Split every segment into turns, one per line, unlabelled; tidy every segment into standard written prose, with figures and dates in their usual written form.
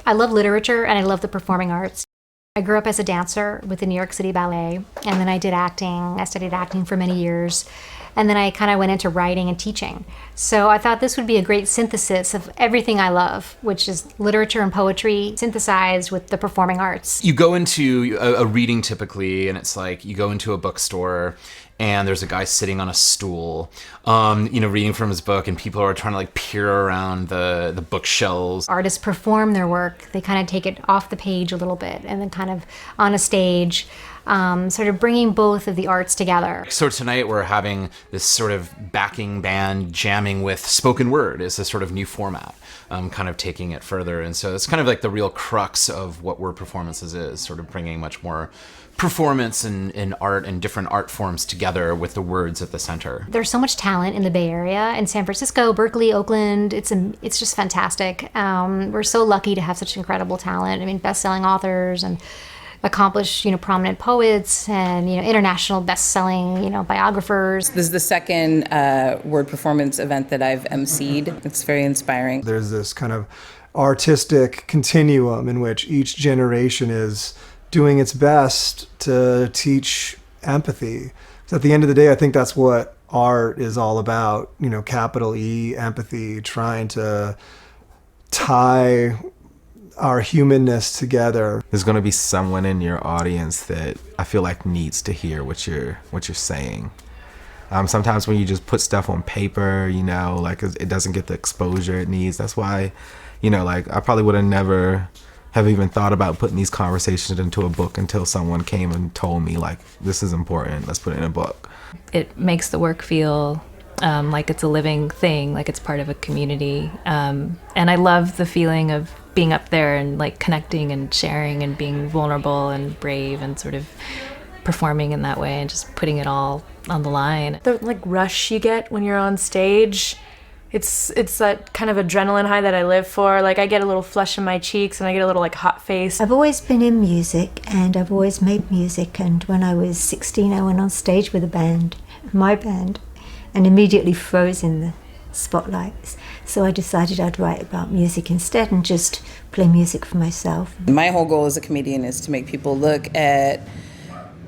I love literature and I love the performing arts. I grew up as a dancer with the New York City Ballet, and then I did acting. I studied acting for many years, and then I kind of went into writing and teaching. So I thought this would be a great synthesis of everything I love, which is literature and poetry synthesized with the performing arts.
You go into a reading typically, and it's like you go into a bookstore and there's a guy sitting on a stool, reading from his book, and people are trying to like peer around the bookshelves.
Artists perform their work. They kind of take it off the page a little bit and then kind of on a stage, sort of bringing both of the arts together.
So tonight we're having this sort of backing band jamming with spoken word as a sort of new format, kind of taking it further. And so it's kind of like the real crux of what Word Performances is, sort of bringing much more performance and art and different art forms together with the words at the center.
There's so much talent in the Bay Area, in San Francisco, Berkeley, Oakland. It's just fantastic. We're so lucky to have such incredible talent. I mean, best-selling authors and accomplished, prominent poets and, international best-selling, biographers.
This is the second Word Performance event that I've emceed. It's very inspiring.
There's this kind of artistic continuum in which each generation is doing its best to teach empathy. So at the end of the day, I think that's what art is all about, capital E, empathy, trying to tie our humanness together.
There's going to be someone in your audience that I feel like needs to hear what you're saying. Sometimes when you just put stuff on paper, it doesn't get the exposure it needs. That's why, I probably would have never have even thought about putting these conversations into a book until someone came and told me, like, this is important, let's put it in a book.
It makes the work feel like it's a living thing, like it's part of a community. And I love the feeling of being up there and like connecting and sharing and being vulnerable and brave and sort of performing in that way and just putting it all on the line.
The like rush you get when you're on stage, it's that kind of adrenaline high that I live for. Like I get a little flush in my cheeks and I get a little like hot face.
I've always been in music and I've always made music, and when I was 16 I went on stage with a band, my band, and immediately froze in the spotlights. So I decided I'd write about music instead and just play music for myself.
My whole goal as a comedian is to make people look at,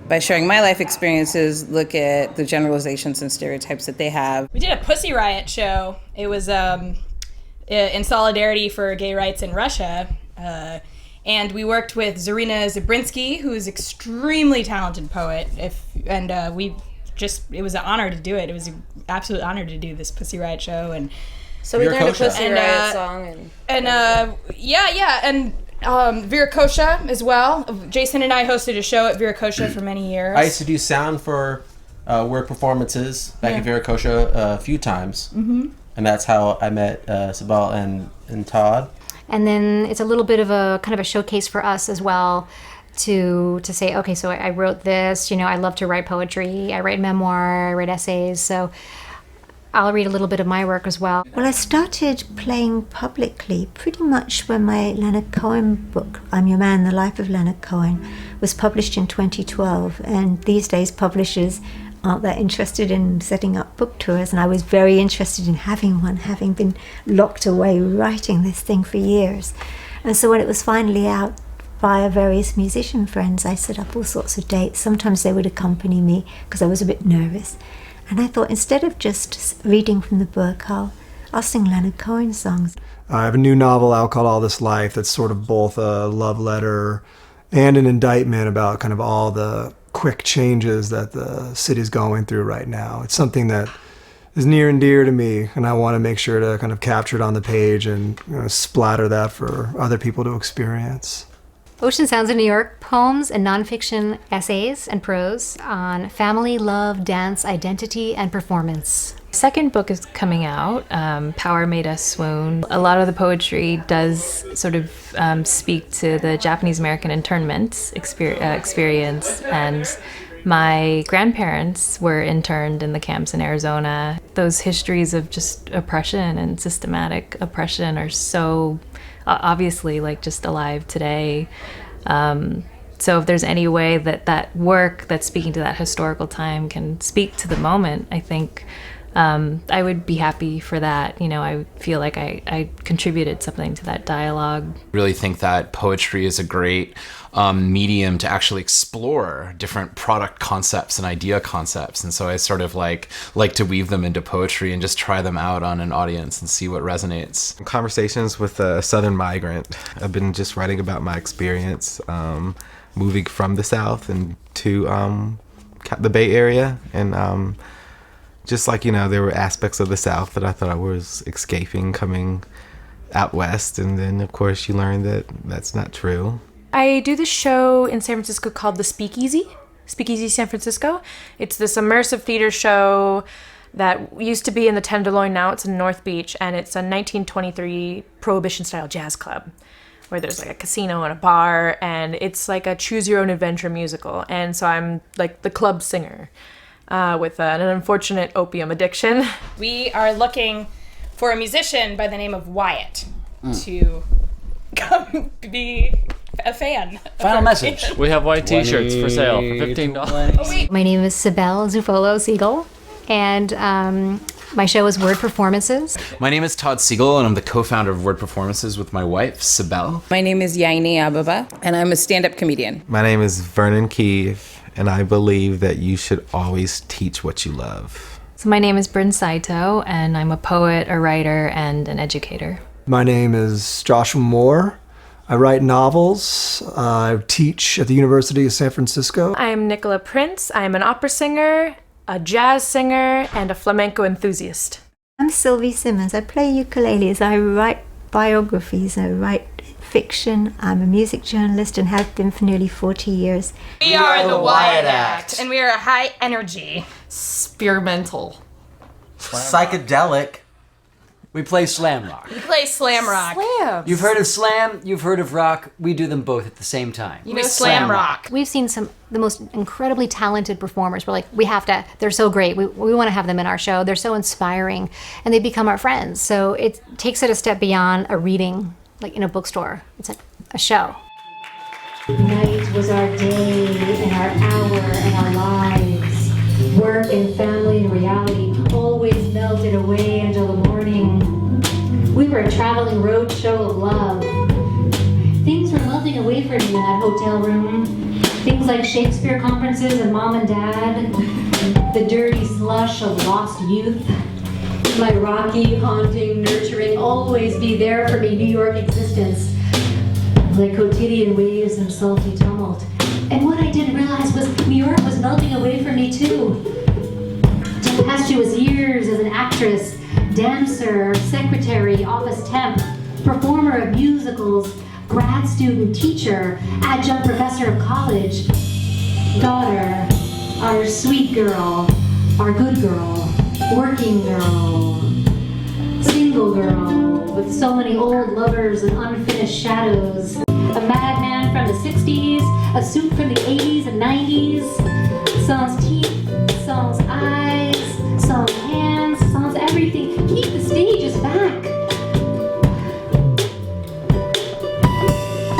by sharing my life experiences, look at the generalizations and stereotypes that they have.
We did a Pussy Riot show. It was in solidarity for gay rights in Russia. And we worked with Zarina Zabrinsky, who is an extremely talented poet. It was an honor to do it. It was an absolute honor to do this Pussy Riot show. And
so we learned a Pussy Riot song. And Viracocha as well. Jason and I hosted a show at Viracocha for many years.
I used to do sound for Word Performances back at Viracocha a few times. Mm-hmm. And that's how I met Cybele and Todd.
And then it's a little bit of a kind of a showcase for us as well to say, okay, so I wrote this, I love to write poetry, I write memoir, I write essays, so I'll read a little bit of my work as well.
Well, I started playing publicly pretty much when my Leonard Cohen book, I'm Your Man, The Life of Leonard Cohen, was published in 2012. And these days publishers aren't that interested in setting up book tours, and I was very interested in having one, having been locked away writing this thing for years. And so when it was finally out via various musician friends, I set up all sorts of dates. Sometimes they would accompany me because I was a bit nervous. And I thought, instead of just reading from the book, I'll sing Leonard Cohen songs.
I have a new novel out called All This Life that's sort of both a love letter and an indictment about kind of all the quick changes that the city's going through right now. It's something that is near and dear to me, and I want to make sure to kind of capture it on the page and splatter that for other people to experience.
Ocean Sounds of New York, poems and nonfiction essays and prose on family, love, dance, identity, and performance.
Second book is coming out, Power Made Us Swoon. A lot of the poetry does sort of speak to the Japanese-American internment experience, and my grandparents were interned in the camps in Arizona. Those histories of just oppression and systematic oppression are so obviously like just alive today. So if there's any way that work that's speaking to that historical time can speak to the moment, I think I would be happy for that. I feel like I contributed something to that dialogue.
Really think that poetry is a great medium to actually explore different product concepts and idea concepts. And so I sort of like to weave them into poetry and just try them out on an audience and see what resonates.
Conversations with a Southern migrant. I've been just writing about my experience moving from the South and to the Bay Area. And just like, there were aspects of the South that I thought I was escaping coming out West. And then, of course, you learn that that's not true.
I do this show in San Francisco called The Speakeasy San Francisco. It's this immersive theater show that used to be in the Tenderloin, now it's in North Beach, and it's a 1923 Prohibition-style jazz club where there's like a casino and a bar, and it's like a choose-your-own-adventure musical. And so I'm like the club singer with an unfortunate opium addiction.
We are looking for a musician by the name of Wyatt to come be a fan.
Final message.
We have white t-shirts for sale for $15.
My name is Cybele Zufolo Siegel, and my show is Word Performances.
My name is Todd Siegel, and I'm the co-founder of Word Performances with my wife, Cybele.
My name is Yayne Abeba, and I'm a stand-up comedian.
My name is Vernon Keeve, and I believe that you should always teach what you love.
So my name is Brynn Saito, and I'm a poet, a writer, and an educator.
My name is Joshua Mohr. I write novels. I teach at the University of San Francisco.
I'm Nikola Printz. I'm an opera singer, a jazz singer, and a flamenco enthusiast.
I'm Sylvie Simmons. I play ukuleles. I write biographies. I write fiction. I'm a music journalist and have been for nearly 40 years.
We are the Wyatt Act, and we are a high energy,
experimental,
psychedelic.
We play slam rock.
We play slam rock.
Slam.
You've heard of slam, you've heard of rock. We do them both at the same time.
You know slam rock.
We've seen the most incredibly talented performers. We're like, they're so great. We want to have them in our show. They're so inspiring, and they become our friends. So it takes it a step beyond a reading, like in a bookstore. It's like a show.
Night was our day and our hour and our lives. Work and family and reality always melted away until the morning. We were a traveling road show of love. Things were melting away from me in that hotel room. Things like Shakespeare conferences and mom and dad, the dirty slush of lost youth. My rocky, haunting, nurturing, always be there for me New York existence. Like quotidian waves and salty tumult. And what I didn't realize was New York was melting away from me too. Tempestuous years as an actress, dancer, secretary, office temp, performer of musicals, grad student, teacher, adjunct professor of college, daughter, our sweet girl, our good girl, working girl, single girl, with so many old lovers and unfinished shadows, a madman from the 60s, a suit from the 80s and 90s, sans teeth, sans eyes, sans hands, sans everything. Keep the stages back.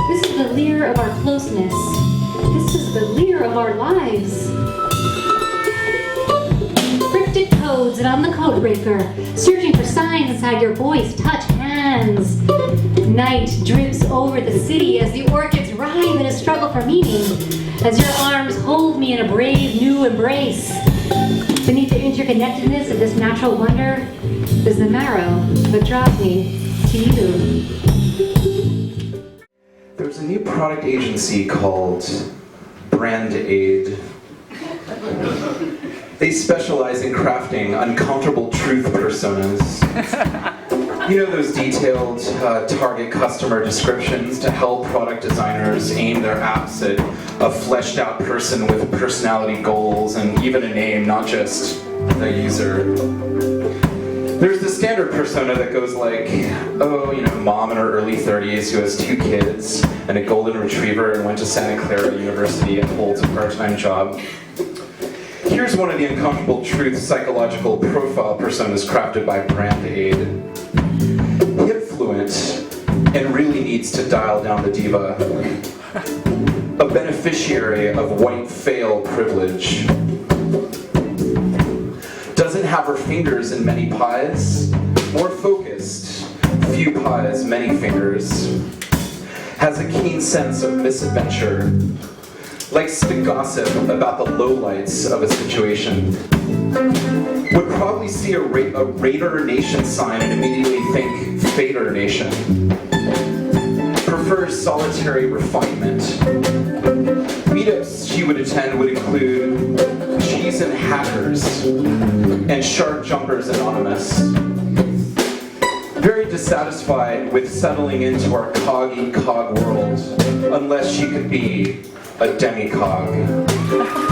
This is the leer of our closeness. This is the leer of our lives. Cryptic codes, and I'm the code breaker, searching for signs inside your voice, touch, hands. Night drips over the city as the orchids writhe in a struggle for meaning, as your arms hold me in a brave new embrace. Beneath the interconnectedness of this natural wonder is the marrow that draws me to you.
There's a new product agency called Brand Aid. They specialize in crafting uncomfortable truth personas. You know those detailed target customer descriptions to help product designers aim their apps at a fleshed out person with personality goals and even a name, not just a user. There's the standard persona that goes like, mom in her early 30s who has 2 kids and a golden retriever and went to Santa Clara University and holds a part-time job. Here's one of the uncomfortable truth psychological profile personas crafted by Brand Aid. Hip fluent and really needs to dial down the diva. A beneficiary of white fail privilege. Doesn't have her fingers in many pies. More focused, few pies, many fingers. Has a keen sense of misadventure. Likes to gossip about the lowlights of a situation. Would probably see a Raider Nation sign and immediately think Fader Nation. Prefers solitary refinement. Meetups she would attend would include Cheese and Hackers and Shark Jumpers Anonymous. Very dissatisfied with settling into our cog-eat-cog world, unless she could be a demigod.